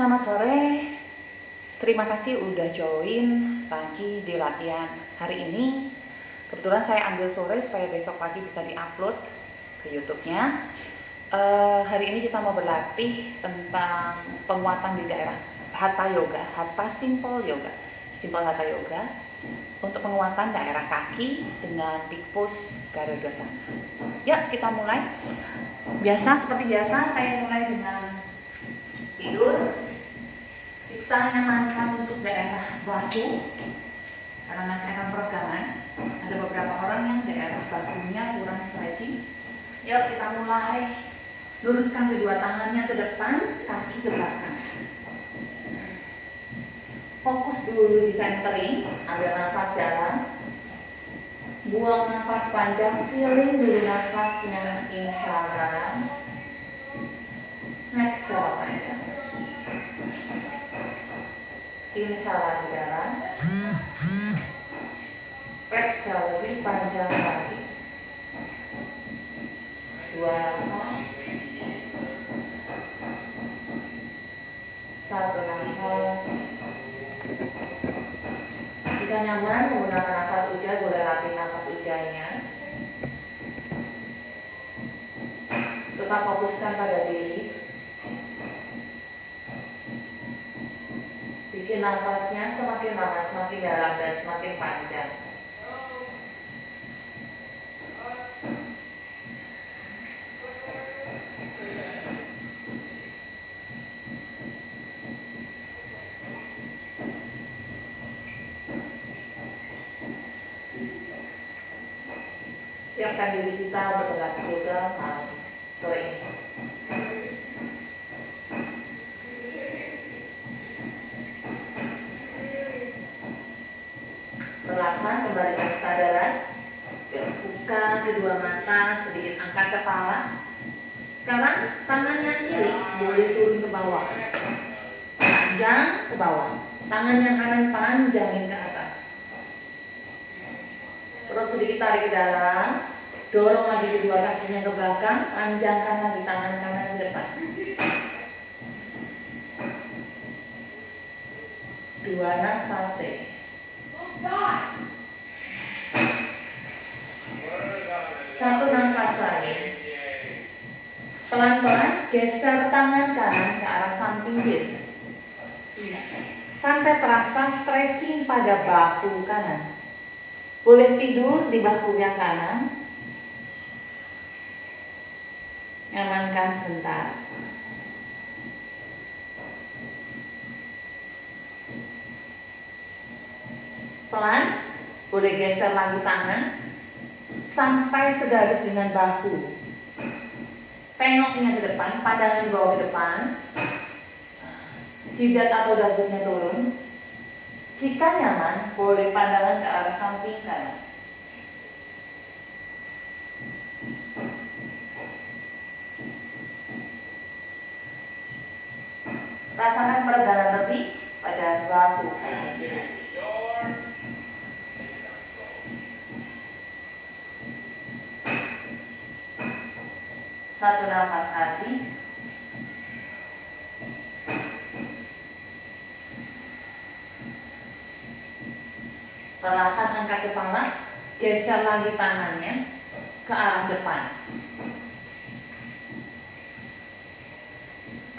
Selamat sore, terima kasih udah join lagi di latihan. Hari ini kebetulan saya ambil sore supaya besok pagi bisa diupload ke YouTube-nya. Hari ini kita mau berlatih tentang penguatan di daerah Hatha Yoga, Hatha Simple Yoga, Simple Hatha Yoga untuk penguatan daerah kaki dengan big push Garudasana. Ya, kita mulai. Seperti biasa saya mulai dengan tidur. Kita nyamankan untuk daerah bahu karena nanti akan peregangan. Ada beberapa orang yang daerah bahunya kurang stretching. Yuk kita mulai. Luruskan kedua tangannya ke depan, kaki ke belakang. Fokus dulu di centering. Ambil nafas dalam, buang nafas panjang, feeling dulu nafasnya. Inhale dalam, exhale panjang. Inhale lagi dalam, exhale lebih panjang lagi. Dua nafas, satu nafas. Jika nyaman menggunakan nafas ujjayi, boleh latih nafas ujjayinya. Tetap fokuskan pada diri. Bikin nafasnya semakin lama semakin dalam dan semakin panjang. Siapkan diri kita untuk berlatih yoga malam sore ini. Perlahan kembalikan kesadaran. Buka kedua mata, sedikit angkat kepala. Sekarang tangan yang kiri boleh turun ke bawah, panjang ke bawah. Tangan yang kanan panjangin ke atas. Perut sedikit tarik ke dalam. Dorong lagi kedua kakinya ke belakang. Panjangkan lagi tangan kanan ke depan. Dua nafas deh. Satu nafas lagi. Pelan-pelan geser tangan kanan ke arah samping kiri. Sampai terasa stretching pada bahu kanan. Boleh tidur di bahu yang kanan. Nyamankan sebentar. Pelan, boleh geser lagi tangan sampai segaris dengan bahu. Tengoknya ke depan, pandangan di bawah ke depan. Jidat atau dagunya turun. Jika nyaman, boleh pandangan ke arah samping kanan. Rasakan peregangan lebih pada bahu kanan. Satu nafas lagi. Perlahan angkat kepala, geser lagi tangannya ke arah depan.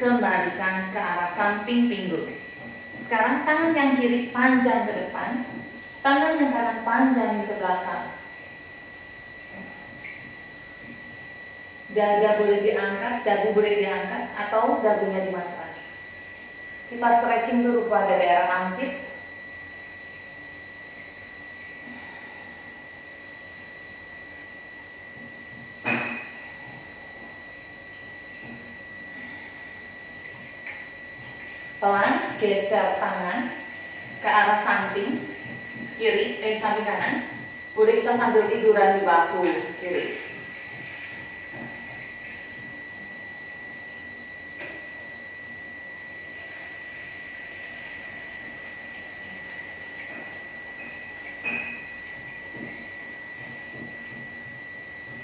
Kembalikan ke arah samping pinggul. Sekarang tangan yang kiri panjang ke depan, tangan yang kanan panjang ke belakang. Dada boleh diangkat, dagu boleh diangkat, atau dagunya dimangkas. Kita stretching dulu pada daerah armpit. Pelan, geser tangan ke arah samping kiri, samping kanan. Boleh kita sambil tiduran di bahu kiri.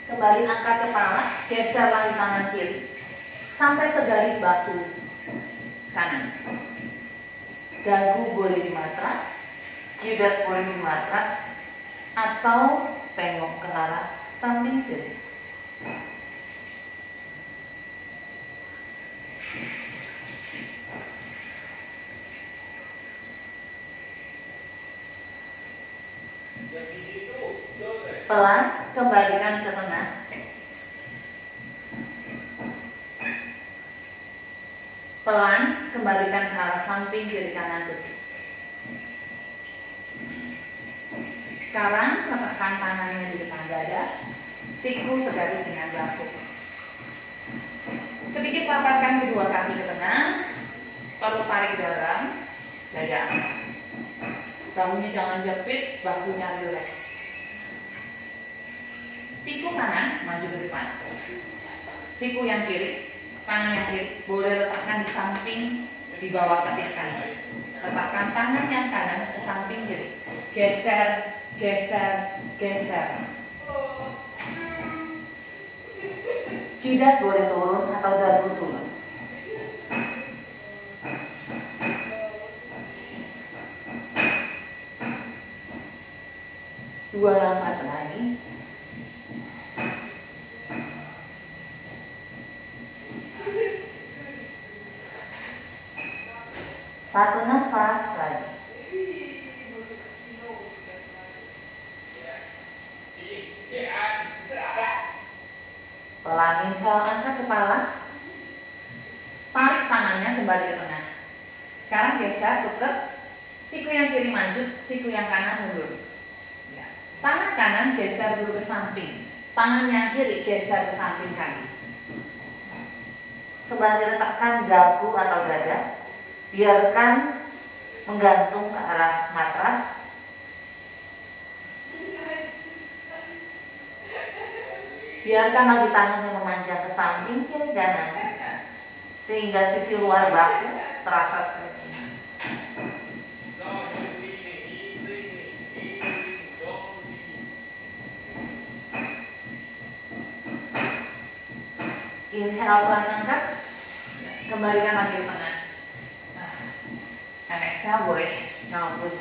Kembali angkat kepala, geser lagi tangan kiri sampai segaris bahu kanan. dagu boleh dimatras, jidat boleh dimatras, atau tengok ke arah samping kiri. Pelan kembalikan ke tengah. Pelan kembalikan ke arah samping kiri kanan tutup. Sekarang letakkan tangannya di depan dada, siku segaris dengan bahu. Sedikit rapatkan kedua kaki ke tengah, perut tarik dalam, dada angkat. Bahunya jangan jepit, bahunya rileks. Siku kanan maju ke depan. Siku yang kiri, tangan yang kiri boleh letakkan di samping, di bawah ketiak kanan. Letakkan tangan yang kanan ke samping kiri. Geser, geser, geser. Jidat boleh turun atau dagu turun. Dua nafas lagi. Satu nafas lagi. Pelan inhale, angkat kepala. Tarik tangannya kembali ke tengah. Sekarang geser, tuker. Siku yang kiri maju, siku yang kanan mundur. Ya. Tangan kanan geser dulu ke samping. Tangan yang kiri geser ke samping kaki. Kembali letakkan dagu atau dada. Biarkan menggantung ke arah matras. Biarkan lagi tangannya memanjang ke samping kiri kanan sehingga sisi luar bahu terasa stretching. Inhale pelan angkat, kembalikan lagi ke tengah. Dan exhale boleh cabut.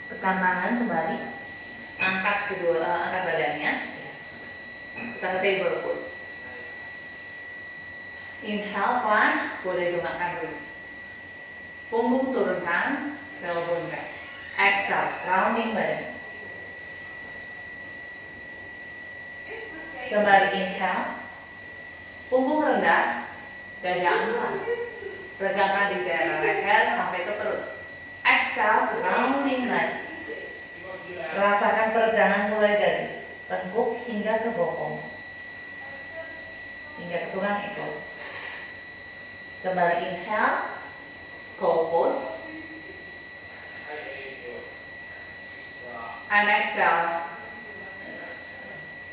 Tekan tangan kembali, angkat angkat badannya, kita ke table pose. Inhale pelan, boleh dongakkan dulu. Punggung turunkan, tailbone back. Exhale, rounding badan. Kembali inhale, punggung rendah, dada angkat. Regangkan di daerah leher sampai ke perut. Exhale, rounding lagi. Rasakan peregangan mulai dari tengkuk hingga ke bokong, hingga ke tulang ekor. Kembali inhale, cow pose. And exhale,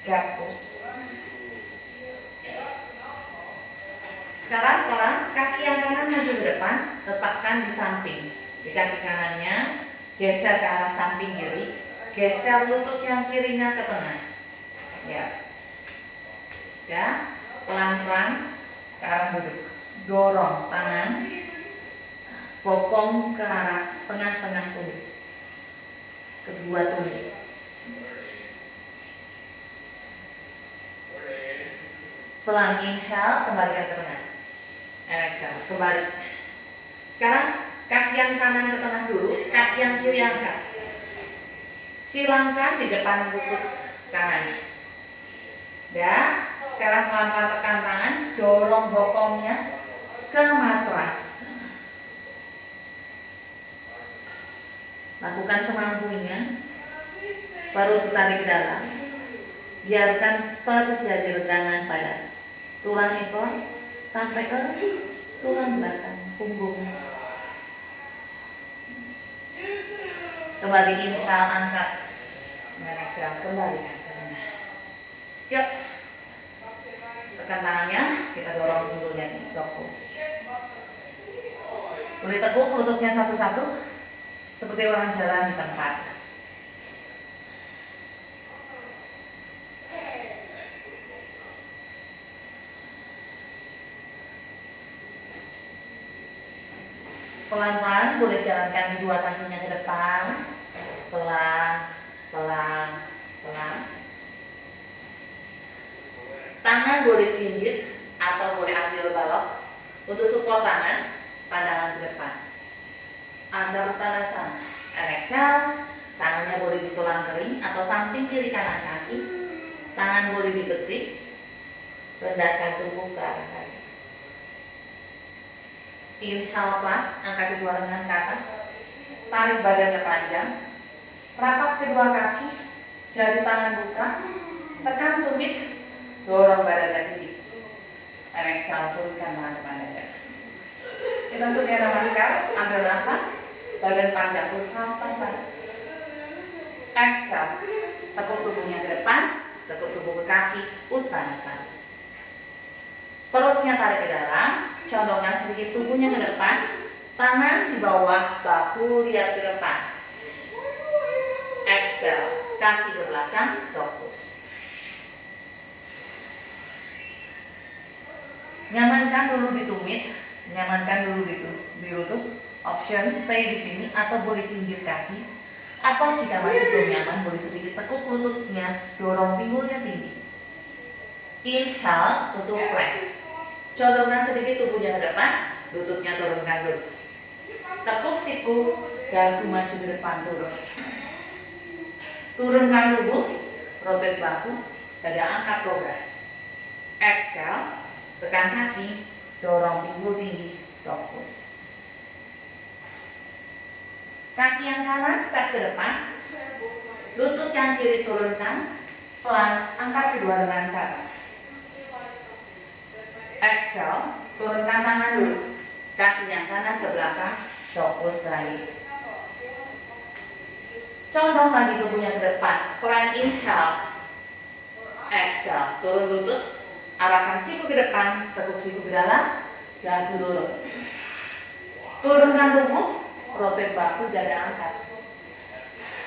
cat pose. Sekarang pelan, kaki yang kanan maju ke depan, letakkan di samping. Di kaki kanannya geser ke arah samping kiri, geser lutut yang kirinya ke tengah. Ya, ya, pelan-pelan ke arah duduk. Dorong tangan, bokong ke arah tengah-tengah tubuh, kedua tubuh. Pelan inhale, kembalikan ke tengah. Exhale, kembali. Sekarang kaki yang kanan ke tengah dulu, kaki yang kiri angkat. Silangkan di depan lutut kanan. Ya, sekarang pelan-pelan tekan tangan, dorong bokongnya ke matras. Lakukan semampunya. Perut ditarik ke dalam. Biarkan terjadi regangan pada tulang ekor sampai ke tulang belakang punggung. Kembali inhale, angkat. Dan exhale, kembalikan ke tengah. Yuk, tekan tangannya, kita dorong dulu ya, dog pose. Boleh teguk lututnya satu-satu. seperti orang jalan di tempat. Pelan-pelan boleh jalankan kedua kakinya ke depan, pelan, pelan, pelan. Tangan boleh jinjit atau boleh ambil balok. Untuk support tangan, pandangan ke depan. Antar Uttanasana. Exhale, tangannya boleh di tulang kering atau samping kiri kanan kaki. Tangan boleh dibetis, rendahkan tubuh ke arah kaki. Inhale pelan, angkat kedua lengan ke atas. Tarik badannya panjang. Rapat kedua kaki, jari tangan buka. Tekan tumit, dorong badan tinggi. Exhale, turunkan tangan depan dada. Kita Surya Namaskar, ambil nafas, badan panjang, Uttanasana. Exhale, tekuk tubuhnya ke depan, tekuk tubuh ke kaki, Uttanasana. Perutnya tarik ke dalam, condongkan sedikit tubuhnya ke depan, tangan di bawah bahu, lihat ke depan. Exhale, kaki ke belakang, fokus. Nyamankan dulu di tumit, nyamankan dulu di lutut. Option stay di sini atau boleh jinjit kaki. Atau jika masih belum nyaman, boleh sedikit tekuk lututnya, dorong pinggulnya tinggi. Inhale, tutup plank. Condongkan sedikit tubuhnya ke depan, lututnya turunkan dulu. Tekuk siku, dagu maju ke depan, turun. Turunkan tubuh, rotate bahu, dada angkat kobra. Exhale, tekan kaki, dorong pinggul tinggi, fokus. Kaki yang kanan step ke depan, lutut yang kiri turunkan, pelan, angkat kedua lengan ke atas. Exhale, turunkan tangan dulu, kaki yang kanan ke belakang, fokus lagi. Condong lagi tubuhnya ke depan, pelan inhale. Exhale, turun lutut, arahkan siku ke depan, tekuk siku ke dalam, dagu turun. Turunkan tubuh, rotate bahu, dada angkat.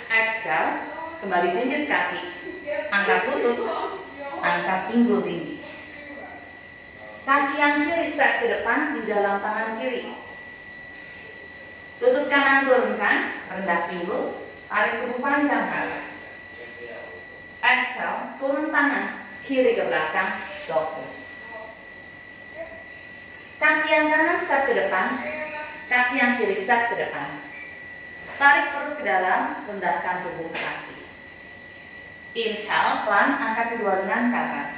Exhale, kembali jinjit kaki, angkat lutut, angkat pinggul tinggi. Kaki yang kiri step ke depan di dalam tangan kiri. Lutut kanan turunkan, rendah pinggul, tarik tubuh panjang ke atas. Exhale, turun tangan, kiri ke belakang, fokus. Kaki yang kanan step ke depan, kaki yang kiri step ke depan. Tarik perut ke dalam, rendahkan tubuh kaki. Inhale, pelan, angkat kedua lengan ke atas.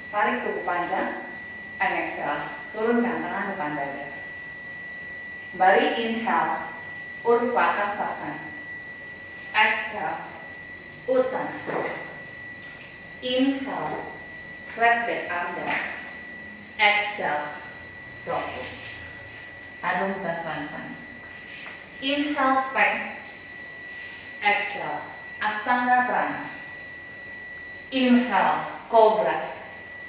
Tarik tubuh panjang. Exhale, turunkan tangan depan dada. Kembali inhale, Urdhva Hastasana. Exhale, Uttanasana. Inhale, flat back arm down. Exhale, fokus. Adho Mukha Svanasana. Inhale, plank. Exhale, Astanga Prana. Inhale, Cobra,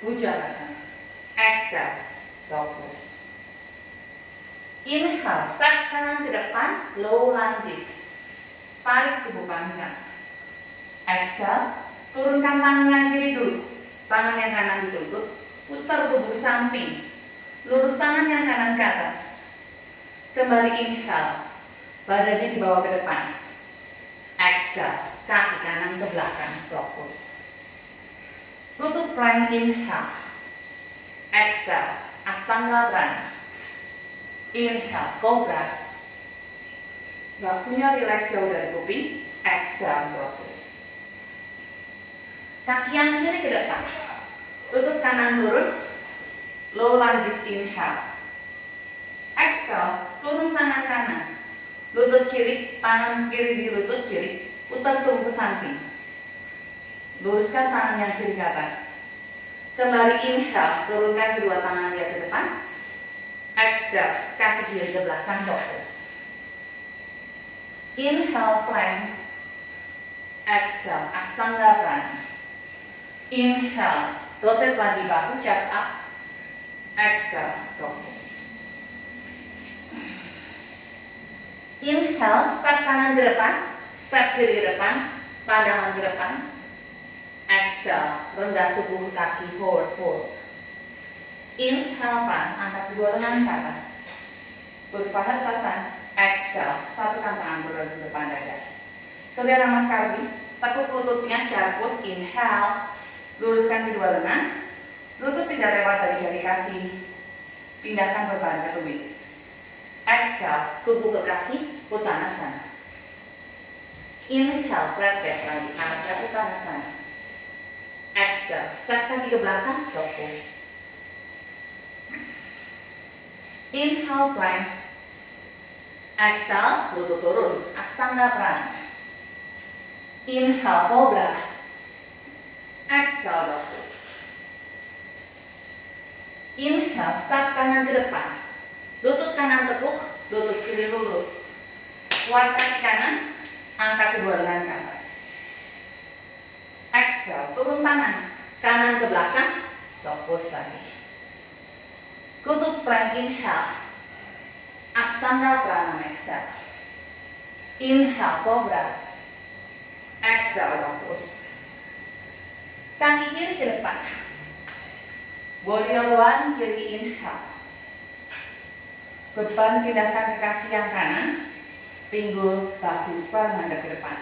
Bhujangasana. Exhale, fokus. Inhale, step kanan ke depan, low lunges. Tarik tubuh panjang. Exhale, turunkan tangan yang kiri dulu. Tangan yang kanan ditutup, putar tubuh ke samping. Lurus tangan yang kanan ke atas. Kembali inhale, badannya dibawa ke depan. Exhale, kaki kanan ke belakang, fokus. Tutup plank, inhale. Exhale, Astanga Prana. Inhale, Cobra. Bahunya rileks jauh dari kuping. Exhale, fokus. Kaki yang kiri ke depan. Lutut kanan turun. Low lunges, inhale. Exhale, turun tangan kanan. Lutut kiri, tangan kiri di lutut kiri. Putar tubuh ke samping. Luruskan tangan yang kiri ke atas. Kembali inhale, turunkan kedua tangan lihat ke depan. Exhale, kaki kiri ke belakang, fokus. Inhale, plank. Exhale, Astanga Prana. Inhale, rotate lagi bahu, chest up. Exhale, fokus. Inhale, step kanan ke depan, step kiri ke depan, pandangan ke depan. Exhale, rendah tubuh kaki forward fold. Inhale, angkat kedua lengan ke atas. Utvahastasana. Exhale, satukan tangan berada di depan dada. Surya Namaskar, tekuk lututnya, chair pose. Inhale, luruskan kedua lengan. Lutut tidak lewat dari jari kaki. Pindahkan beban ke tumit. Exhale, tubuh ke kaki, Uttanasana. Inhale, flat back lagi, ada Uttanasana. Exhale, step kaki ke belakang, dog pose. Inhale, plank. Exhale, lutut turun, Astanga Prana. Inhale, cobra. Exhale, dog pose. Inhale, step kanan ke depan. Lutut kanan tekuk, lutut kiri lurus. Kuat kaki kanan, angkat kedua lengan ke atas. Exhale, turun tangan, kanan ke belakang, dog pose lagi. Kutub plank, inhale. Astanga Pranam, exhale. Inhale, cobra. Exhale, dog pose. Kaki kiri ke depan. Warrior one, kiri inhale. Beban pindahkan ke kaki yang kanan. Pinggul, bahu, spar menghadap ke depan.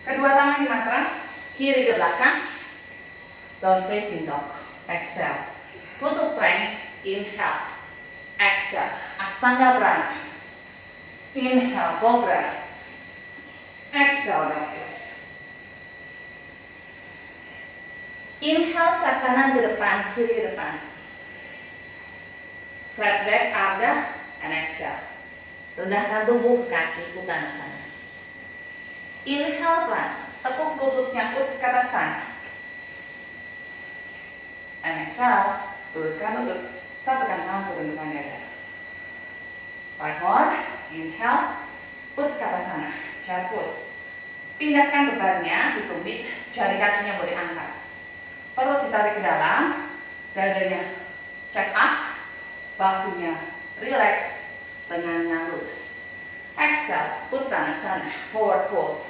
Kedua tangan di matras, kiri ke belakang. Down facing dog. Exhale. Kutub plank, inhale. Exhale, Astanga Prana. Inhale, cobra. Exhale, dog pose. Inhale, step kanan ke depan, kiri ke depan. Flat back, Ardha, and exhale. Rendahkan tubuh, kaki, Uttanasana. Inhale, pelan. Tekuk lututnya, Utkatasana. And exhale, luruskan lutut. Satukan tangan turun depan dada. One more. Inhale. Utkatasana. Chair pose. Pindahkan bebannya di tumit. Jari kakinya boleh angkat. Perut ditarik ke dalam. Dadanya chest up. Bahunya relax. Lengannya lurus. Exhale. Uttanasana. Forward fold.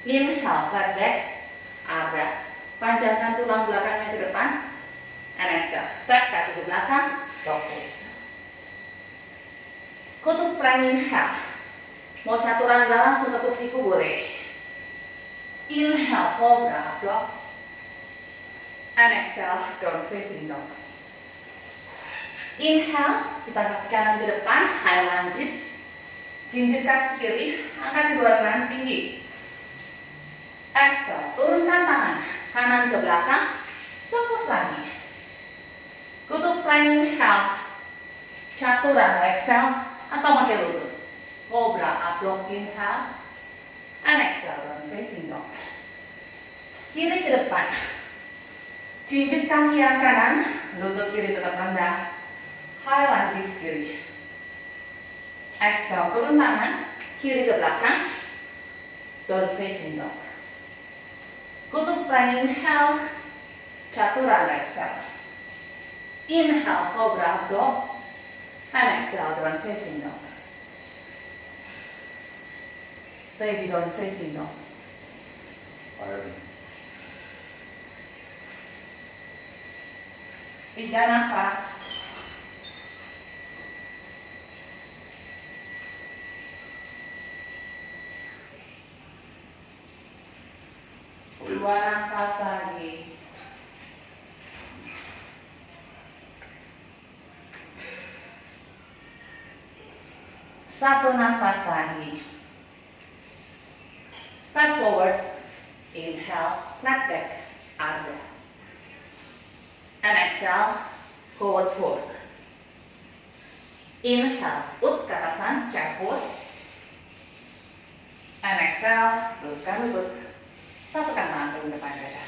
Inhale. Flat back. Ardha. Panjangkan tulang belakangnya ke depan. And exhale, step kaki ke belakang, dog pose. Kutub plank, inhale. Mau chaturanga langsung tekuk siku boleh. Inhale, cobra, block. And exhale, down facing dog. Inhale, kita kaki kanan ke depan, high lunges. Jinjit kaki kiri, angkat kedua lengan tinggi. Exhale, turunkan tangan, kanan ke belakang, dog pose lagi. Kutub plank, inhale. Chaturanga, exhale. Atau pakai lutut. Cobra, uplock, inhale. And exhale, down facing dog. Kiri ke depan. Jinjit kaki yang kanan. Lutut kiri tetap rendah. High lunges kiri. Exhale, turun tangan. Kiri ke belakang. Down facing dog. Kutub plank, inhale. Chaturanga, exhale. Inhale, cobra, dog. And exhale, down facing dog. Stay di down facing dog. Tiga nafas. Dua nafas lagi. Satu nafas lagi. Step forward. Inhale, flat back, Ardha. And exhale, forward fold. Inhale, Utkatasana, chair pose. And exhale, luruskan lutut. Satukan tangan turun depan dada.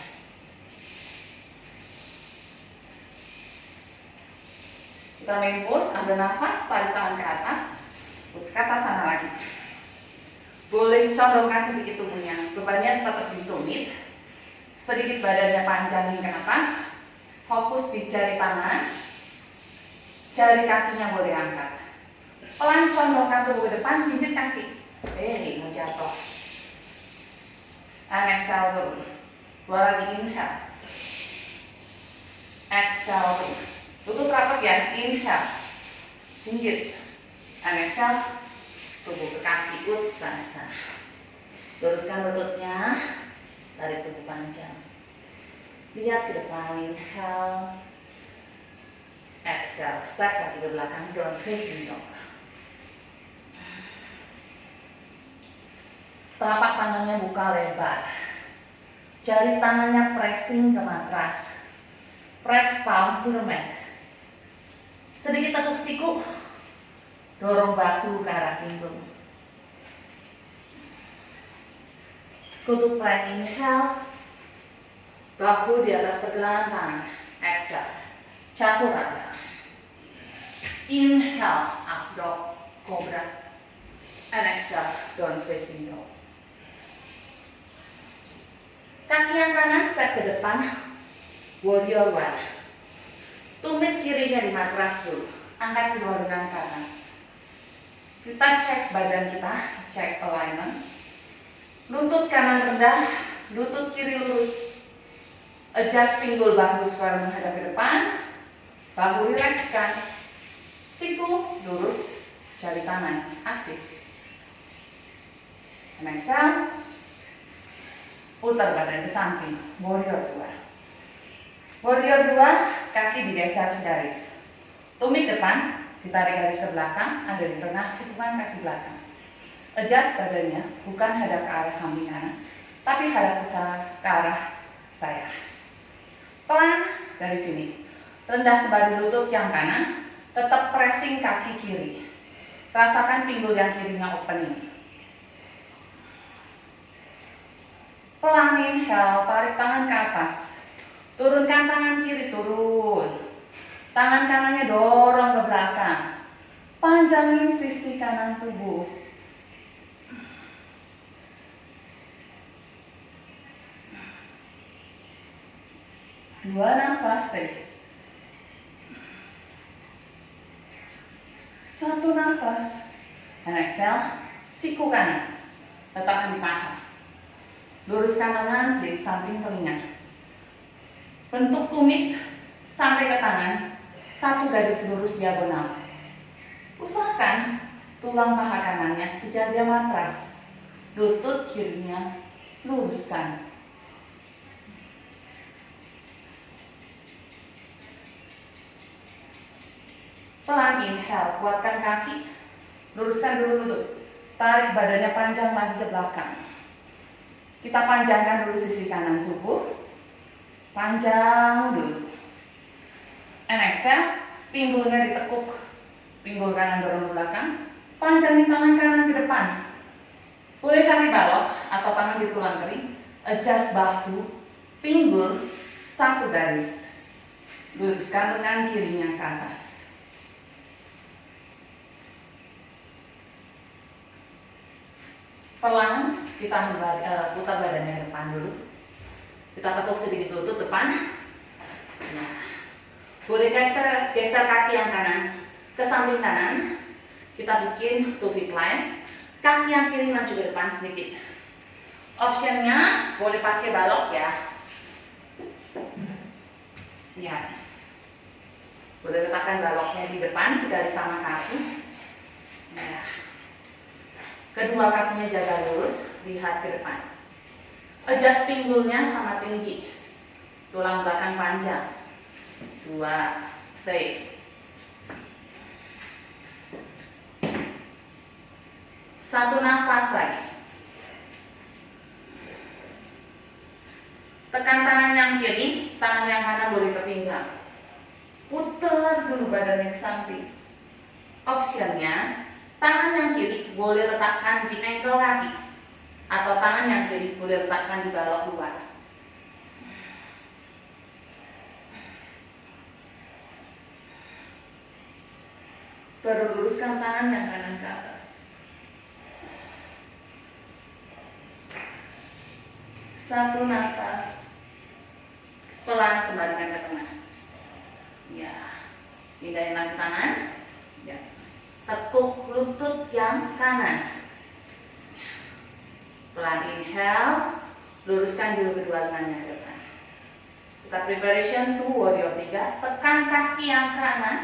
Kita main pose, ambil nafas, tarik tangan ke atas. Utkatasana lagi. Boleh condongkan sedikit tubuhnya. Bebannya tetap di tumit. Sedikit badannya panjangin ke atas. Fokus di jari tangan. Jari kakinya boleh angkat. Pelan condongkan tubuh ke depan, jinjit kaki. Mau jatuh. And exhale turun. Dua lagi, inhale. Exhale turun. Tutup rapat ya, inhale. Jinjit. And exhale. Tubuh ke kaki, uttanasana. Luruskan lututnya. Tarik tubuh panjang. Lihat ke depan, inhale. Exhale. Step kaki ke belakang, down facing dog. Telapak tangannya buka lebar. Jari tangannya pressing ke matras. Press palm to the mat. Sedikit tekuk siku. Dorong bahu ke arah pintu. Go to plank, inhale. Bahu di atas pergelangan tangan. Exhale. Chaturanga. Inhale, up dog, cobra. And exhale, down facing dog. Kaki yang kanan step ke depan, warrior one. Tumit kirinya di matras dulu, angkat kedua lengan ke atas. Kita cek badan kita, cek alignment. Lutut kanan rendah, lutut kiri lurus. Adjust pinggul bahu square menghadap ke depan, bahu rilekskan. Siku lurus, jari tangan aktif. And exhale. Putar badan ke samping, warrior 2. Warrior 2, kaki digeser segaris. Tumit depan, ditarik garis ke belakang, ada di tengah cekungan kaki belakang. Adjust badannya, bukan hadap ke arah samping kanan, tapi hadap ke arah saya. Pelan dari sini. Rendah kembali lutut yang kanan, tetap pressing kaki kiri. Rasakan pinggul yang kirinya opening. Pelan inhale, tarik tangan ke atas. Turunkan tangan kiri, turun. Tangan kanannya dorong ke belakang. Panjangin sisi kanan tubuh. Dua nafas, stay. Satu nafas. And exhale, siku kanan. Letakkan di paha. Luruskan lengan kiri samping telinga. Bentuk tumit sampai ke tangan, satu garis lurus diagonal. Usahakan tulang paha kanannya sejajar matras. Lutut kirinya luruskan. Pelan inhale, kuatkan kaki. Luruskan dulu lutut. Tarik badannya panjang lagi ke belakang. Kita panjangkan dulu sisi kanan tubuh. Panjang dulu. And exhale, pinggulnya ditekuk. Pinggul kanan dorong ke belakang. Panjangin tangan kanan ke depan. Boleh cari balok atau tangan di tulang kering. Adjust bahu, pinggul, satu garis. Luruskan lengan kirinya ke atas. Pelan, kita putar badannya ke depan dulu. Kita tekuk sedikit lutut depan. Nah, boleh geser kaki yang kanan ke samping kanan. Kita bikin 2 feet line. Kaki yang kiri maju ke depan sedikit. Optionnya boleh pakai balok ya. Lihat. Boleh letakkan baloknya di depan segaris sama kaki. Nah. Kedua kakinya jaga lurus, lihat ke depan. Adjust pinggulnya sama tinggi. Tulang belakang panjang. 2, stay. Satu nafas lagi. Tekan tangan yang kiri, tangan yang kanan boleh ke pinggang. Putar dulu badannya ke samping. Optionnya, tangan yang kiri boleh letakkan di ankle kaki, atau tangan yang kiri boleh letakkan di balok luar. Baru luruskan tangan yang kanan ke atas. Satu nafas. Pelan kembalikan ke tengah. Ya, pindahin lagi tangan. Ya. tekuk lutut yang kanan. Pelan inhale, luruskan dulu kedua lengannya ke depan. Kita preparation to warrior 3. Tekan kaki yang kanan.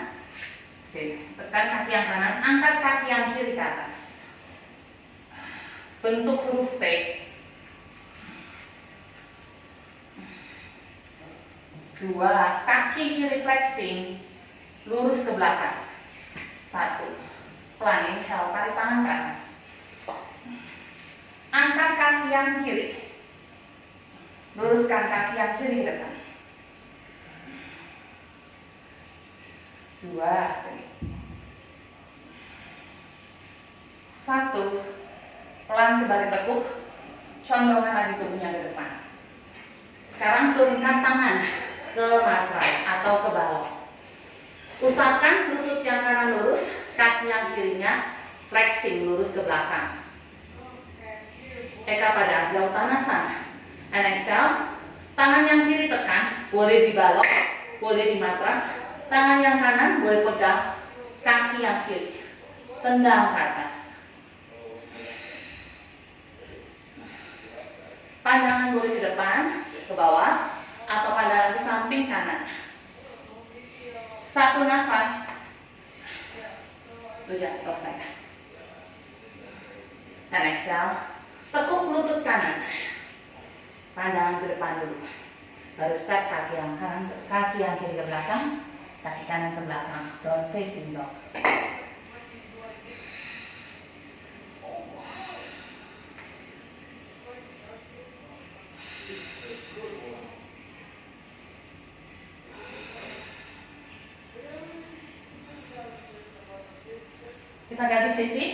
Tekan kaki yang kanan, angkat kaki yang kiri ke atas. Bentuk huruf T. 2, kaki kiri flexing, lurus ke belakang. 1, pelan inhale, tarik tangan ke atas. Angkat kaki yang kiri, luruskan kaki yang kiri ke depan. 2, 1, pelan kembali tekuk, condongkan lagi tubuhnya ke depan. Sekarang turunkan tangan ke matras atau ke balok. Usahakan lutut yang kanan lurus, kaki yang kirinya flexing, lurus ke belakang. Eka pada Adya Uttanasana. And exhale, tangan yang kiri tekan, boleh di balok, boleh di matras. Tangan yang kanan boleh pegang kaki yang kiri, tendang ke atas. Pandangan boleh ke depan, ke bawah, atau pandangan ke samping kanan. 1 nafas. Tujuh, saya. Dan exhale, tekuk lutut kanan. Pandangan ke depan dulu. Baru step kaki yang kanan, kaki yang kiri ke belakang, kaki kanan ke belakang. Down facing dog. Kita ganti sisi.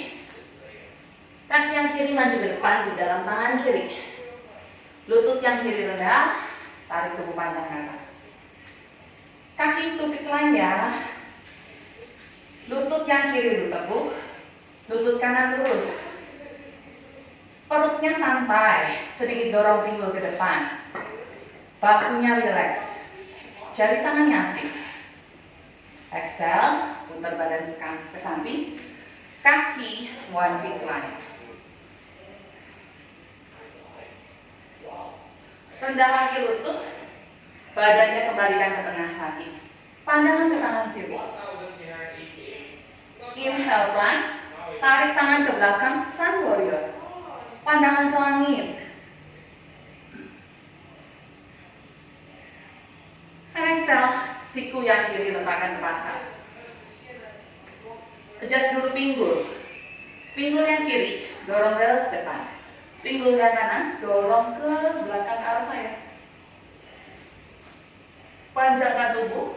Kaki yang kiri maju ke depan di dalam tangan kiri. Lutut yang kiri rendah, tarik tubuh panjang ke atas. Kaki to fit line ya. Lutut yang kiri teguk, lutut kanan lurus. Perutnya santai, sedikit dorong pinggul ke depan. Bahunya rileks. Jari tangannya aktif. Exhale, putar badan ke samping. Kaki one feet line. Rendah lagi lutut, badannya kembalikan ke tengah kaki. Pandangan ke tangan kiri. Inhale pelan, tarik tangan ke belakang, sun warrior. Pandangan ke langit. Exhale, siku yang kiri letakkan di paha. Adjust dulu pinggul. Pinggul yang kiri dorong ke depan. Pinggul yang kanan dorong ke belakang arah saya. Panjangkan tubuh.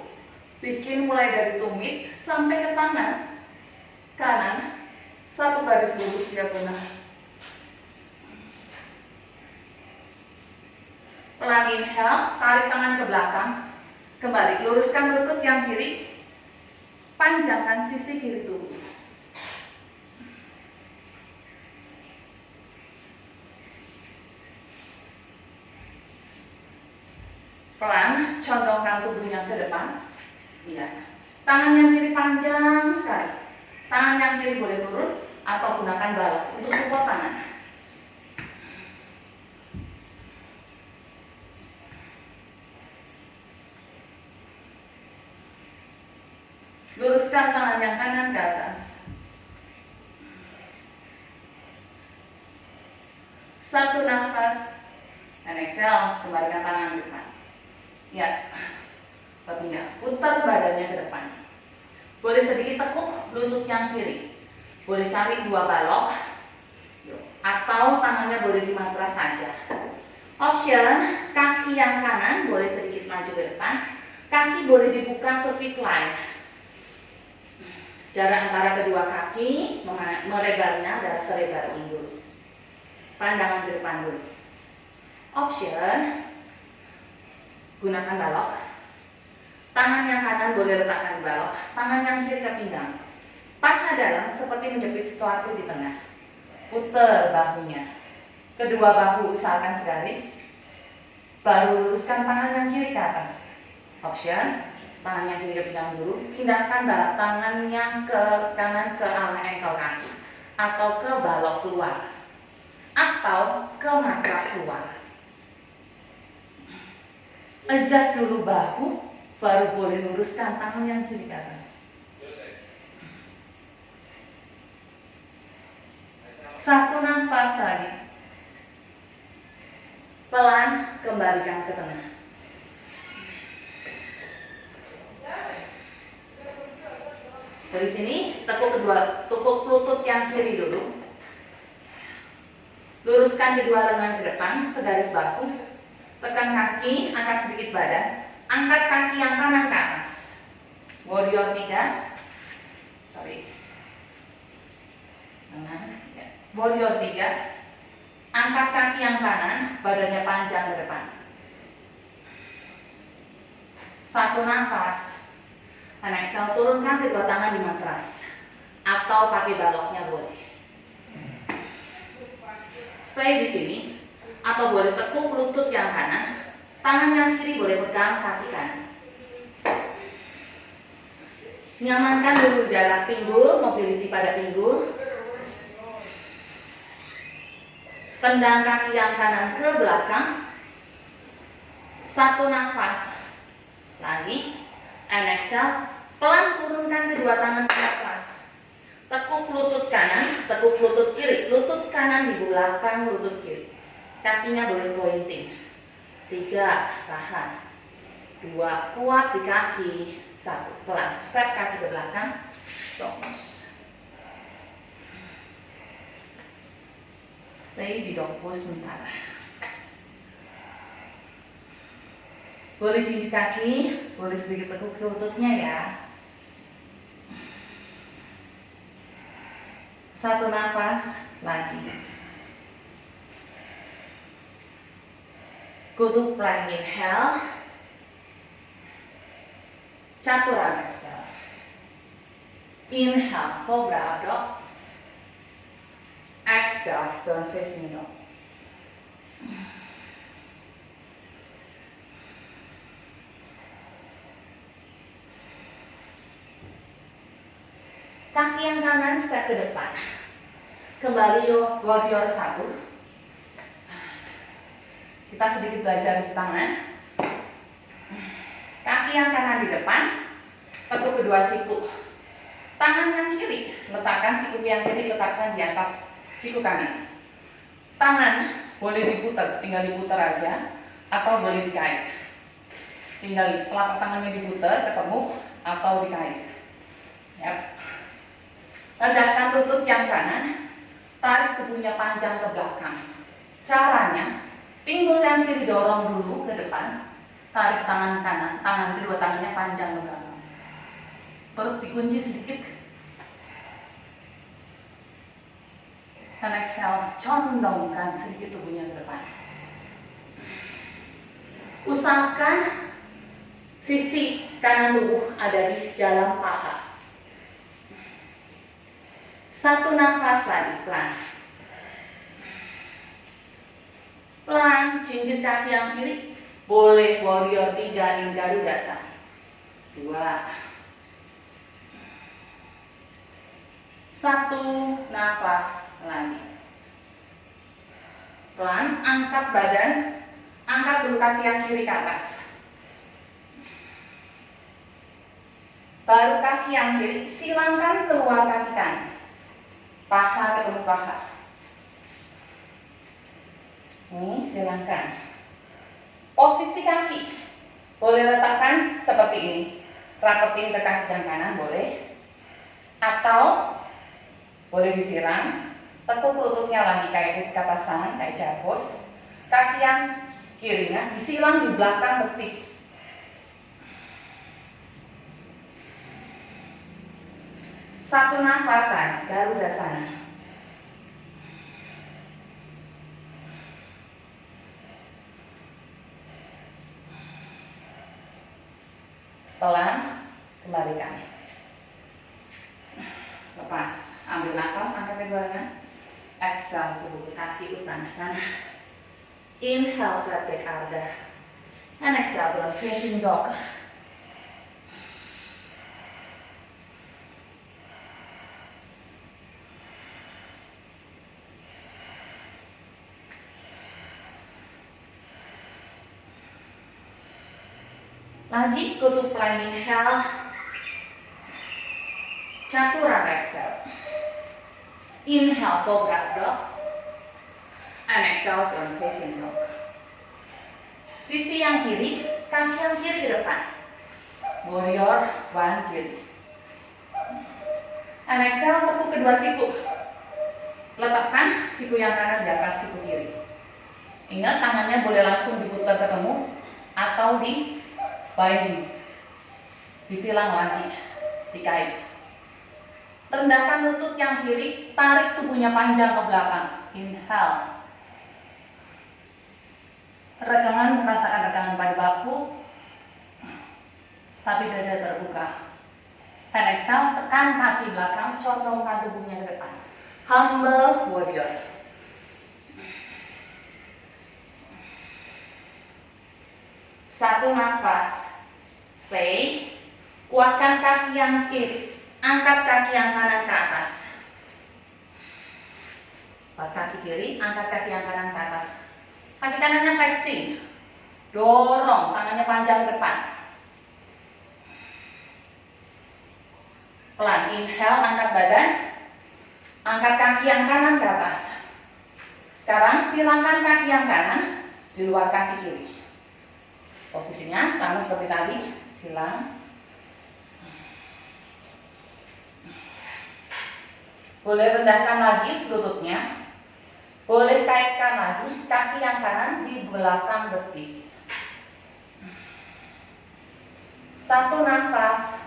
Bikin mulai dari tumit sampai ke tangan kanan. Satu garis lurus diagonal. Pelan inhale, tarik tangan ke belakang. Kembali luruskan lutut yang kiri. Panjangkan sisi kiri tubuh. Pelan, condongkan tubuhnya ke depan. Iya. Tangan yang kiri panjang sekali. Tangan yang kiri boleh turun atau gunakan balok untuk support tangan. Luruskan tangan yang kanan ke atas. Satu nafas. Dan exhale, kembalikan tangan ke depan. Ya, putar badannya ke depan. Boleh sedikit tekuk lutut yang kiri. Boleh cari 2 balok. Atau tangannya boleh di matras saja. Option, kaki yang kanan boleh sedikit maju ke depan. Kaki boleh dibuka ke fit line. Jarak antara kedua kaki melebarnya adalah selebar pinggul. Pandangan ke depan dulu. Option, gunakan balok. Tangan yang kanan boleh letakkan di balok, tangan yang kiri ke pinggang. Paha dalam seperti menjepit sesuatu di tengah. Putar bahunya. Kedua bahu usahakan segaris. Baru luruskan tangan yang kiri ke atas. Option, tangannya kiri ke pinggang dulu, pindahkan balak tangannya ke kanan ke arah engkel kaki, atau ke balok keluar, atau ke matras keluar. Adjust dulu bahu, baru boleh luruskan tangan yang kiri ke atas. Satu nafas lagi. Pelan kembalikan ke tengah. Dari sini tekuk lutut yang kiri dulu. Luruskan kedua lengan ke depan, segaris bahu. Tekan kaki, angkat sedikit badan. Angkat kaki yang kanan ke atas. Warrior 3. Warrior 3. Angkat kaki yang kanan, badannya panjang ke depan. Satu nafas. Exhale, turunkan kedua tangan di matras atau pakai baloknya boleh. Stay di sini atau boleh tekuk lutut yang kanan, tangan yang kiri boleh pegang kaki kanan. Nyamankan dulu jarak pinggul, mobility pada pinggul. Tendang kaki yang kanan ke belakang. Satu nafas. Lagi. Exhale. Pelan turunkan kedua tangan ke atas. Tekuk lutut kanan, tekuk lutut kiri. Lutut kanan di belakang lutut kiri. Kakinya boleh pointing. 3, tahan. 2, kuat di kaki. 1, pelan. Step kaki ke belakang. Fokus. Stay di dog pose sementara. Boleh jinjit kaki, boleh sedikit tekuk lututnya ya. Satu nafas lagi. Go to plank inhale. Chaturanga exhale. Inhale, cobra abdo. Exhale, turn facing dog. Kaki yang kanan step ke depan. Kembali warrior 1. Kita sedikit belajar di tangan. Kaki yang kanan di depan. Tekuk kedua siku. Tangan yang kiri, letakkan siku yang kiri letakkan di atas siku kanan. Tangan boleh diputar, tinggal diputar aja, atau boleh dikait. Tinggal telapak tangannya diputar, ketemu, atau dikait. Yap. Rendahkan lutut yang kanan, tarik tubuhnya panjang ke belakang. Caranya, pinggul yang kiri dorong dulu ke depan, tarik tangan kanan, tangan kedua tangannya panjang ke belakang. Perut dikunci sedikit. Dan exhale, condongkan sedikit tubuhnya ke depan. Usahakan sisi kanan tubuh ada di dalam paha. Satu nafas lagi, pelan. Pelan, jinjit kaki yang kiri. Boleh warrior 3 in Garuda Sani. 2. 1, nafas lagi. Pelan, angkat badan. Angkat dulu kaki yang kiri ke atas. Baru kaki yang kiri, silangkan keluar kaki kanan. Paha ketemu paha. Nih, silangkan. Posisi kaki boleh letakkan seperti ini. Rapetin ke kaki yang kanan boleh. Atau boleh disiram. Tekuk lututnya lagi kayak ke atas tangan, kayak jabos. Kaki yang kirinya disilang di belakang betis. Satu nafas lagi, Garuda Sana. Pelan, kembalikan. Lepas, ambil nafas, angkat kedua tangan. Exhale, tubuh ke kaki Uttanasana. Inhale, flat back Ardha. And exhale, down facing dog. Lagi, go to plank inhale. Chaturanga exhale. Inhale, cobra dog. And exhale, down facing dog. Sisi yang kiri, kaki yang kiri ke depan. Warrior one kiri. And exhale, tekuk kedua siku. Letakkan siku yang kanan di atas siku kiri. Ingat, tangannya boleh langsung diputar ketemu atau di binding, disilang lagi, dikait. Rendahkan lutut yang kiri, tarik tubuhnya panjang ke belakang. Inhale. Regangan, merasakan regangan pada bahu, tapi dada terbuka. And exhale, tekan kaki belakang, condongkan tubuhnya ke depan. Humble warrior. Satu nafas. Stay. Kuatkan kaki yang kiri. Angkat kaki yang kanan ke atas. Kuat kaki kiri, angkat kaki yang kanan ke atas. Kaki kanannya flexing. Dorong, tangannya panjang ke depan. Pelan, inhale, angkat badan. Angkat kaki yang kanan ke atas. Sekarang silangkan kaki yang kanan di luar kaki kiri. Posisinya sama seperti tadi, silang. Boleh rendahkan lagi lututnya. Boleh kaitkan lagi kaki yang kanan di belakang betis. Satu nafas.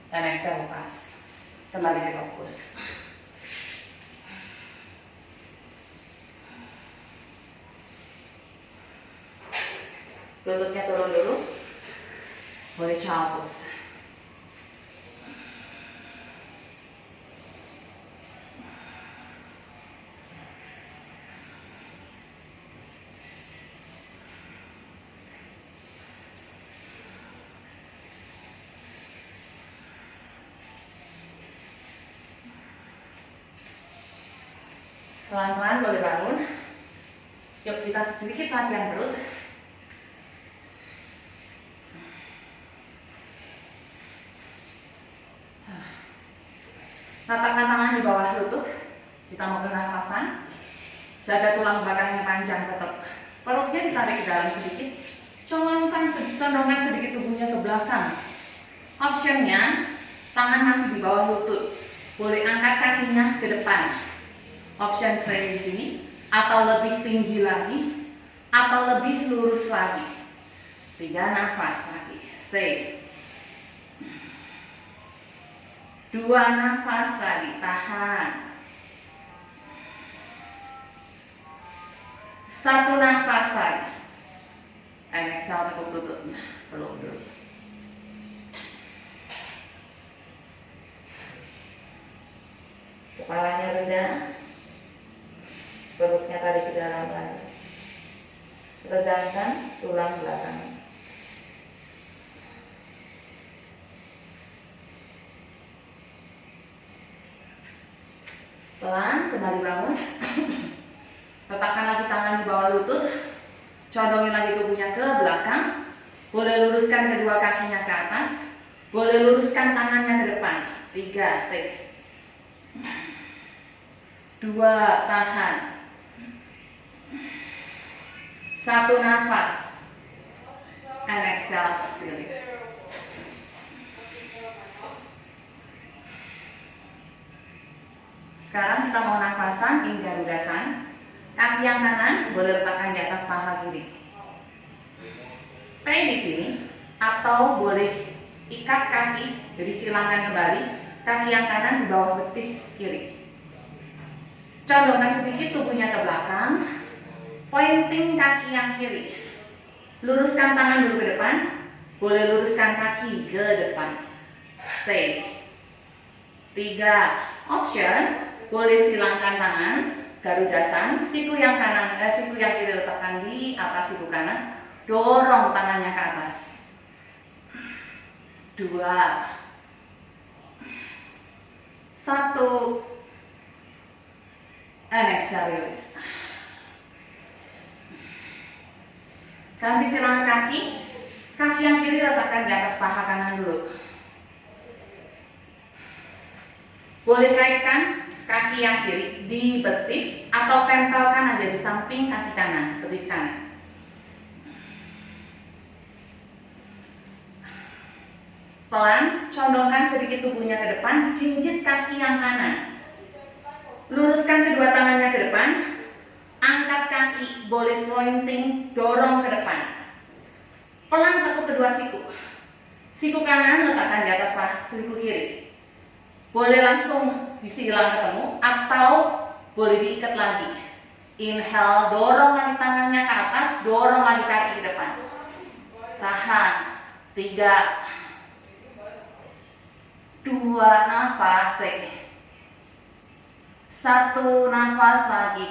Dan exhale, lepas. Kembali ke fokus. Lututnya turun dulu. Boleh child's. Pelan-pelan boleh bangun. Yuk kita sedikit latihan perut. Letakkan tangan di bawah lutut. Kita mau ke nafasan. Jaga tulang belakangnya panjang tetap. Perutnya ditarik ke dalam sedikit. Condongkan sedikit tubuhnya ke belakang. Optionnya, tangan masih di bawah lutut. Boleh angkat kakinya ke depan. Option stay di sini, atau lebih tinggi lagi, atau lebih lurus lagi. 3 nafas lagi. Stay. 2 nafas lagi. Tahan. 1 nafas lagi. And exhale, tekuk lututnya. Peluk dulu. Kepalanya rendah. Perutnya tarik ke dalam lagi. Regangkan tulang belakang. Pelan, kembali bangun. Letakkan lagi tangan di bawah lutut. Condongin lagi tubuhnya ke belakang. Boleh luruskan kedua kakinya ke atas. Boleh luruskan tangannya ke depan. 3, stay. 2, tahan. 1 nafas. And exhale, release. Sekarang kita mau nafasan in Garudasan. Kaki yang kanan boleh letakkan di atas paha kiri. Stay di sini atau boleh ikat kaki, jadi silangkan kembali kaki yang kanan di bawah betis kiri. Condongkan sedikit tubuhnya ke belakang. Pointing kaki yang kiri. Luruskan tangan dulu ke depan. Boleh luruskan kaki ke depan. Stay. 3 option. Boleh silangkan tangan. Garudasan. Siku yang kiri letakkan di atas siku kanan. Dorong tangannya ke atas. 2 1. And exhale, release. Ganti silang kaki. Kaki yang kiri letakkan di atas paha kanan dulu. Boleh kaitkan kaki yang kiri di betis atau tempelkan aja di samping kaki kanan, betis kanan. Pelan, condongkan sedikit tubuhnya ke depan, jinjit kaki yang kanan. Luruskan kedua tangannya ke depan, angkat kaki, boleh pointing, dorong ke depan. Pelan tekuk kedua siku. Siku kanan letakkan di atas siku kiri. Boleh langsung disilang ketemu atau boleh diikat lagi. Inhale, dorong lagi tangannya ke atas, dorong lagi kaki ke depan. Tahan. 3, 2, nafas, take. 1, nafas lagi.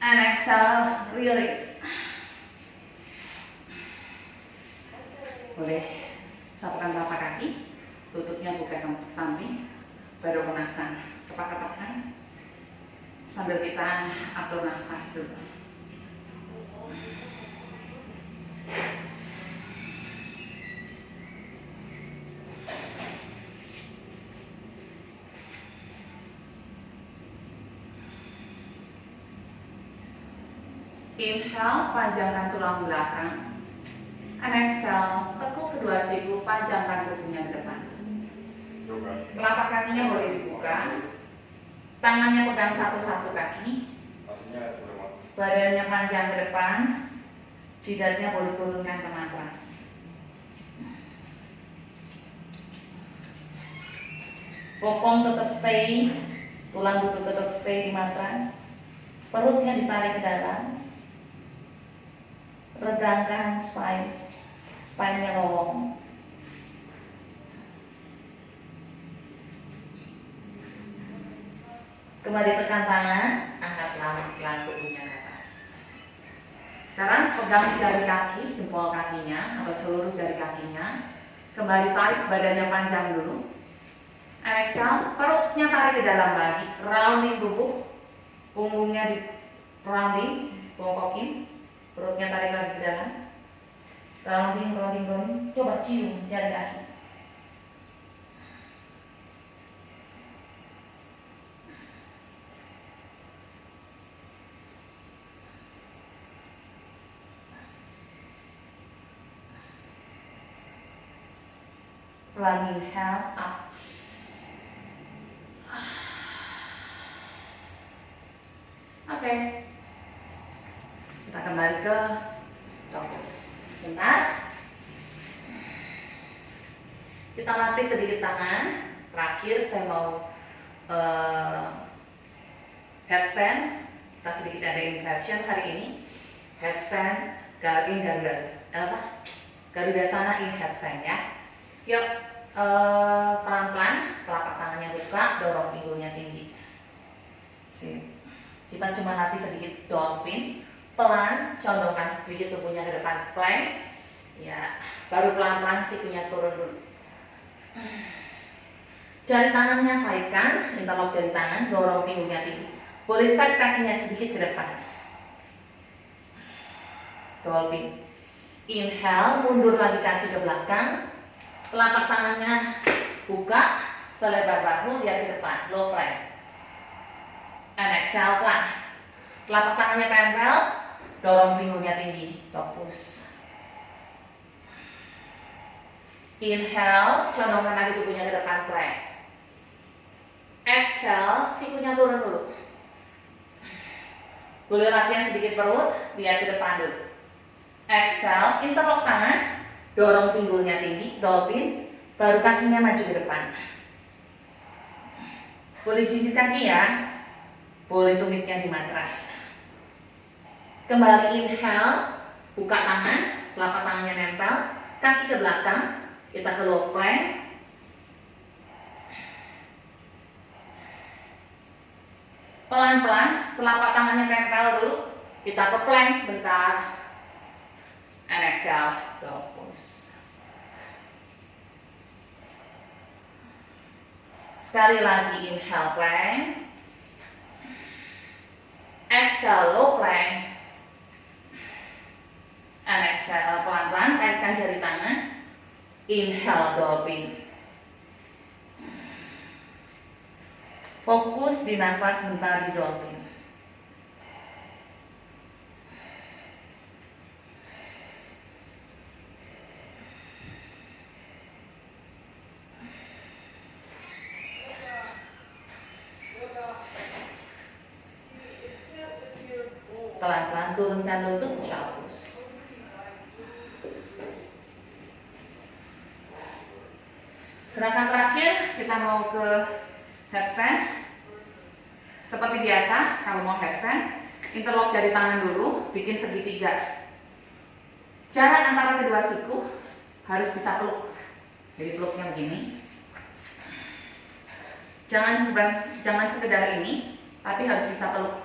And exhale, release. Boleh sapukan telapak kaki, lututnya buka ke samping, baru penasan, kepak-kepakkan sambil kita atur nafas dulu. Inhale, panjangkan tulang belakang. And exhale, tekuk kedua siku, panjangkan tubuhnya ke depan. Telapak kakinya boleh dibuka. Tangannya pegang satu-satu kaki. Badannya panjang ke depan. Jidatnya boleh turunkan ke matras. Bokong tetap stay. Tulang lutut tetap stay di matras. Perutnya ditarik ke dalam. Regangkan spine-nya lowong. Kembali tekan tangan, angkat pelan-pelan tubuhnya ke atas. Sekarang pegang jari kaki, jempol kakinya atau seluruh jari kakinya. Kembali tarik badannya panjang dulu. Exhale, perutnya tarik ke dalam lagi, rounding tubuh, punggungnya di rounding, bongkokin. Perutnya tarik lagi ke dalam. Rounding. Coba cium jari kaki. Pelan inhale, up. Oke. Kita kembali ke fokus. Sebentar. Kita latih sedikit tangan. Terakhir saya mau headstand. Kita sedikit ada inversion hari ini. Headstand, Garudasana in headstand ya. Yuk, pelan-pelan, telapak tangannya buka, dorong pinggulnya tinggi. Sip. Kita cuma latih sedikit dolphin. Pelan, condongkan sedikit tubuhnya ke depan, plank. Ya, baru pelan-pelan sikunya turun dulu. Jari tangannya kaitkan, interlock jari tangan, dorong pinggulnya tinggi. Boleh step kakinya sedikit ke depan. Dolphin. Inhale, mundur lagi kaki ke belakang. Telapak tangannya buka, selebar bahu, lihat ke depan, low plank. And exhale, pelan. Telapak tangannya tempel, dorong pinggulnya tinggi, fokus. Inhale, condongkan lagi tubuhnya ke depan, plank. Exhale, sikunya turun dulu. Boleh latihan sedikit perut, lihat ke depan dulu. Exhale, interlock tangan, dorong pinggulnya tinggi, dolphin, baru kakinya maju ke depan. Boleh jinjit kaki ya, boleh tumitnya di matras. Kembali inhale, buka tangan, telapak tangannya nempel, kaki ke belakang, kita ke low plank. Pelan-pelan, telapak tangannya tempel dulu, kita ke plank sebentar. And exhale, fokus. Sekali lagi inhale plank. Exhale low plank. and exhale. Pelan-pelan kaitkan jari tangan. Inhale, dolphin. Fokus di nafas sebentar di dolphin. Pelan-pelan turunkan lutut, hapus. Gerakan terakhir kita mau ke headstand. Seperti biasa, kalau mau headstand, interlock jari tangan dulu, bikin segitiga. Jarak antara kedua siku harus bisa peluk. Jadi peluknya begini. Jangan sekedar ini, tapi harus bisa peluk.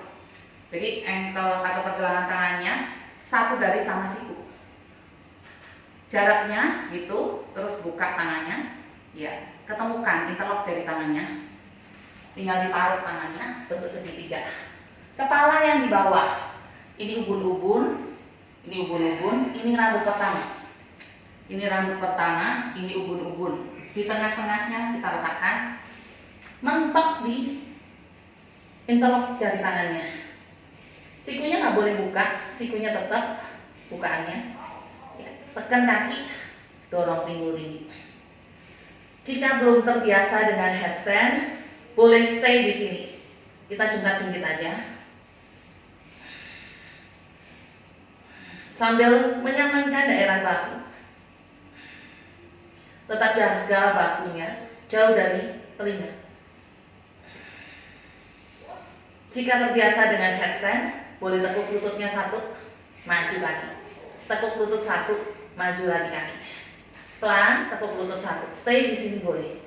Jadi ankle atau pergelangan tangannya satu garis sama siku. Jaraknya segitu, terus buka tangannya. Ya, ketemukan interlock jari tangannya. Tinggal ditaruh tangannya bentuk segitiga. Kepala yang di bawah. Ini ubun-ubun, ini ubun-ubun, ini rambut pertama. Ini rambut pertama, ini ubun-ubun. Di tengah-tengahnya kita letakkan, mentok di interlock jari tangannya. Sikunya nggak boleh buka, sikunya tetap bukaannya. Ya, tekan kaki, dorong pinggul tinggi. Jika belum terbiasa dengan headstand, boleh stay di sini. Kita jungkit-jungkit aja. Sambil menyamankan daerah bahu. Tetap jaga bahunya jauh dari telinga. Jika terbiasa dengan headstand, boleh tekuk lututnya satu, maju kaki. Tekuk lutut satu, maju lagi kaki. Pelan, tekuk lutut satu. Stay di sini boleh.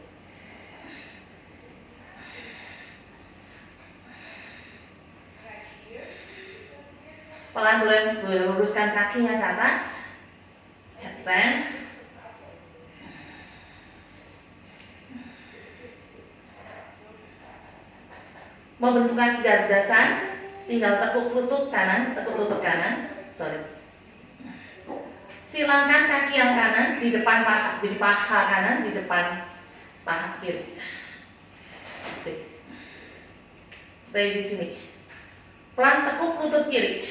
Pelan boleh luruskan kakinya ke atas. Headstand. Membentuk kaki gardasan, tinggal tekuk lutut kanan, Silangkan kaki yang kanan di depan paha, jadi paha kanan di depan paha kiri. Stay di sini. Pelan tekuk lutut kiri.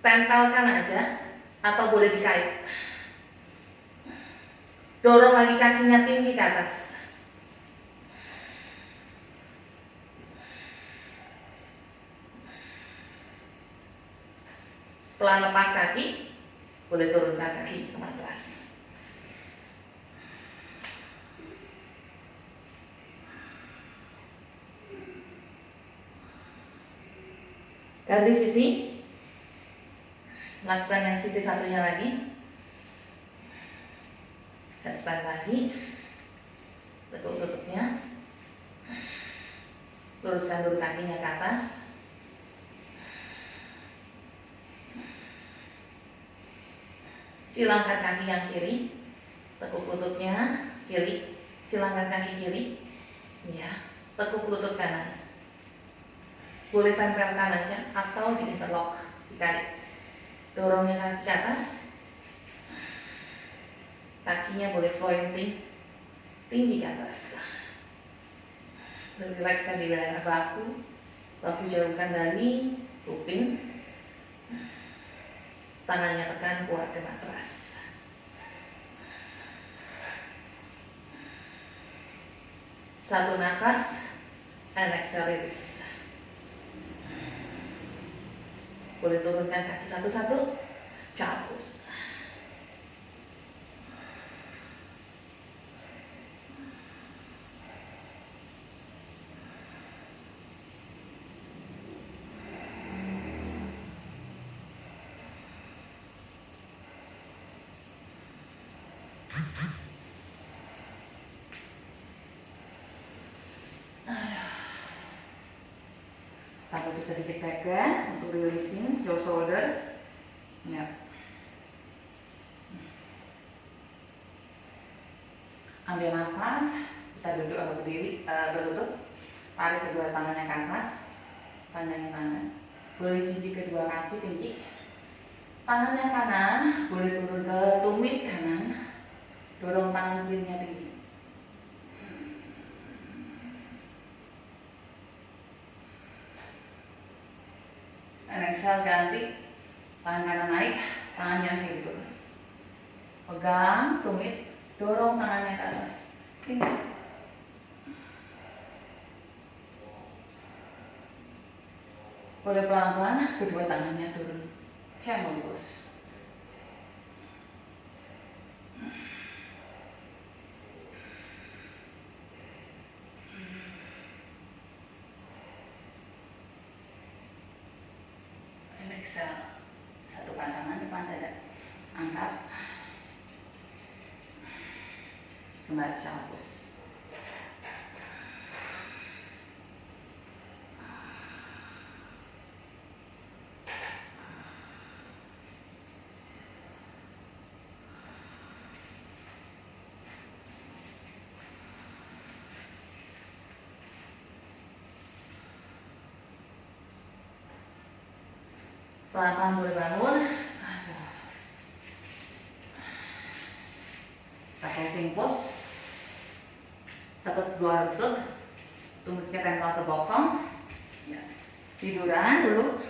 Tempelkan aja atau boleh dikait. Dorong lagi kakinya tinggi ke atas. Pelan lepas kaki, boleh turunkan kaki ke matras. Ganti sisi. Lakukan yang sisi satunya lagi. Headstand lagi. Tekuk lututnya. Luruskan dulu kakinya ke atas. Silangkan kaki yang kiri, tekuk lututnya kiri, silangkan kaki kiri, ya, tekuk lutut kanan. Boleh tempelkan aja atau di interlock, ditarik. Dorongnya kaki ke atas, kakinya boleh floating tinggi ke atas. Rilekskan di daerah bahu jauhkan dari kuping. Tangannya tekan kuat ke matras. Satu nafas, and exhale release. Boleh turunkan kaki satu-satu, hapus. Tangan itu sedikit pegang untuk releasing your shoulder. Ya. Ambil nafas, kita duduk atau berdiri, berlutut. Tarik kedua tangannya ke atas, pandangin tangan. boleh jidi kedua kaki tinggi. Tangan yang kanan boleh turun ke tumit kanan. Dorong tangan kirinya tinggi. Exhale, ganti. Tangan kanan naik, tangan yang kiri turun. Pegang tumit, dorong tangannya ke atas. Tinggi. Boleh pelan-pelan, kedua tangannya turun. Camel pose. Exhale. Satukan tangan depan dada. Angkat. Kembali camel pose. Pelan-pelan boleh bangun. Closing pose. Tekuk dua lutut. Tumitnya tempel ke bokong. Ya. Tiduran dulu.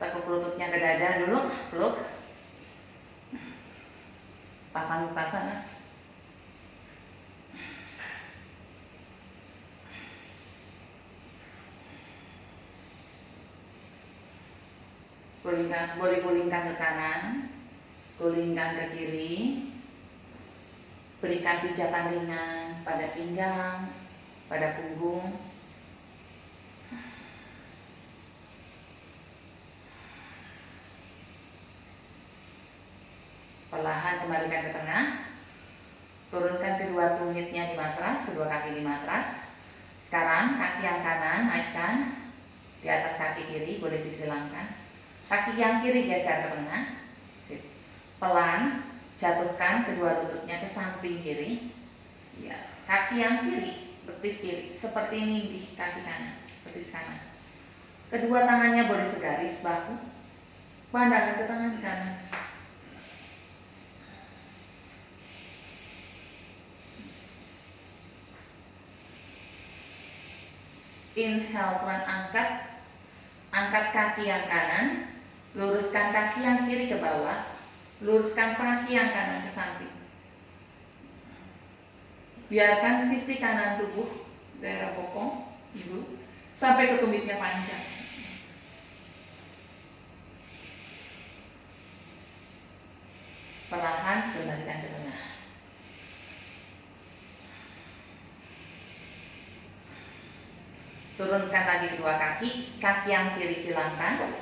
Tekuk lututnya ke dada dulu. Peluk. Papanukasana. Boleh gulingkan ke kanan, gulingkan ke kiri, berikan pijatan ringan pada pinggang, pada punggung. Perlahan kembalikan ke tengah, turunkan kedua tumitnya di matras, kedua kaki di matras. Sekarang kaki yang kanan naikkan di atas kaki kiri, boleh disilangkan. Kaki yang kiri geser ke tengah. Pelan jatuhkan kedua lututnya ke samping kiri. Ya, kaki yang kiri, betis kiri, seperti ini di kaki kanan, betis kanan. Kedua tangannya boleh segaris bahu, pandangan ke tangan kanan. Inhale, pelan angkat kaki yang kanan. Luruskan kaki yang kiri ke bawah, luruskan kaki yang kanan ke samping. Biarkan sisi kanan tubuh, daerah bokong, dulu, sampai ke tumitnya panjang. Perlahan kembalikan ke tengah. Turunkan lagi kedua kaki, kaki yang kiri silangkan.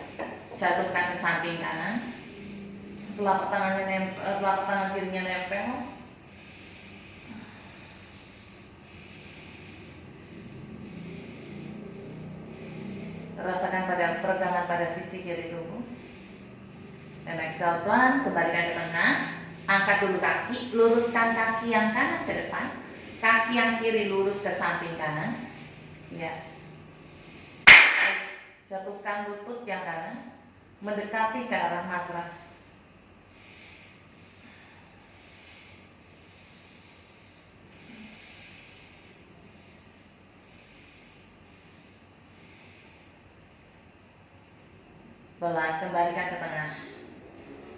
Jatuhkan ke samping kanan. Telapak tangan kirinya nempel. Rasakan pada peregangan pada sisi kiri tubuh. Dan exhale pelan, kembalikan ke tengah. Angkat dulu kaki, luruskan kaki yang kanan ke depan. Kaki yang kiri lurus ke samping kanan. Ya. Jatuhkan lutut yang kanan mendekati ke arah matras. Pelan kembalikan ke tengah.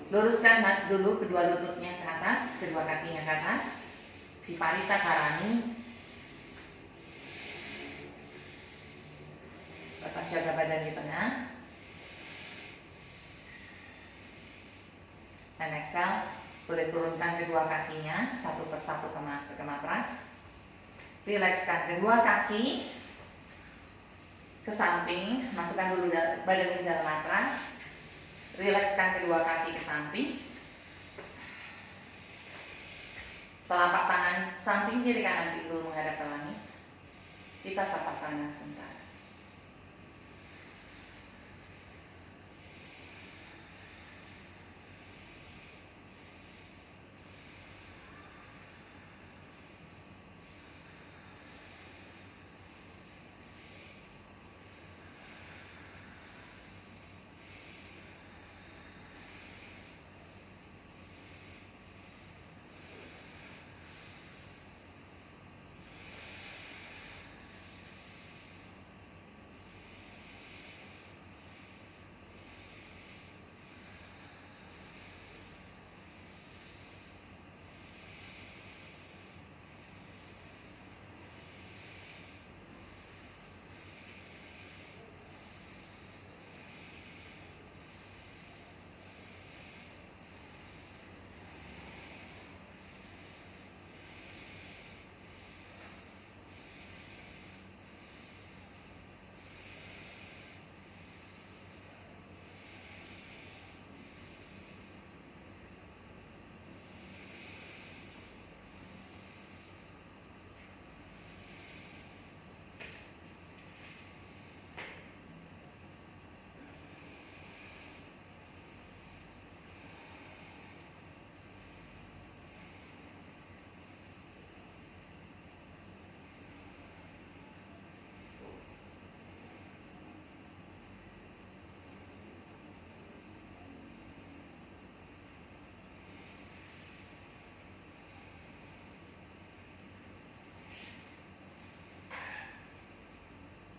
Luruskan dulu kedua lututnya ke atas, kedua kakinya ke atas. Viparita Karani. Tetap jaga badan di tengah. Dan exhale, boleh turunkan kedua kakinya satu persatu ke matras. Rilekskan kedua kaki ke samping, masukkan dulu badan di dalam matras. Rilekskan kedua kaki ke samping. Telapak tangan samping kiri kanan tidur menghadap ke langit. Kita sapasana sebentar.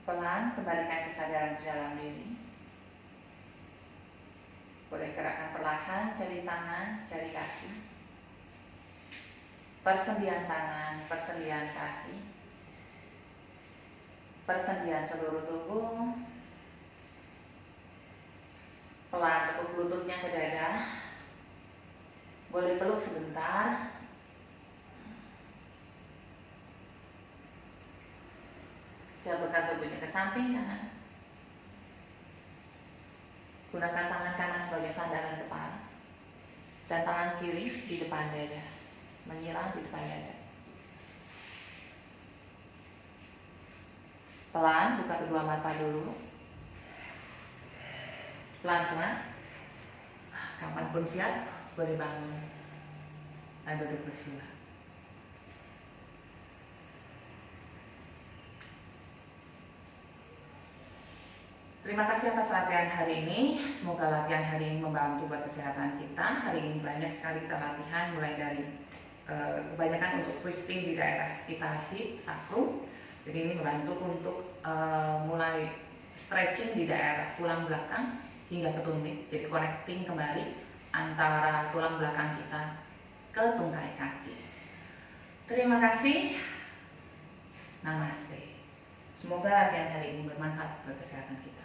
Pelan kembalikan kesadaran ke dalam diri. Boleh gerakkan perlahan jari tangan, jari kaki. Persendian tangan, persendian kaki. Persendian seluruh tubuh. Pelan tepuk lututnya ke dada. Boleh peluk sebentar. Jabulkan tubuhnya ke samping kanan. Gunakan tangan kanan sebagai sandaran kepala. Dan tangan kiri di depan dada. Menyilang di depan dada. Pelan, buka kedua mata dulu. Pelan-pelan. Kapanpun siap, boleh bangun. Dan duduk bersila. Terima kasih atas latihan hari ini. Semoga latihan hari ini membantu buat kesehatan kita. Hari ini banyak sekali kita latihan, mulai dari kebanyakan untuk twisting di daerah sekitar hip, sacrum. Jadi ini membantu untuk mulai stretching di daerah tulang belakang hingga ke tumit. Jadi connecting kembali antara tulang belakang kita ke tungkai kaki. Terima kasih. Namaste. Semoga latihan hari ini bermanfaat buat kesehatan kita.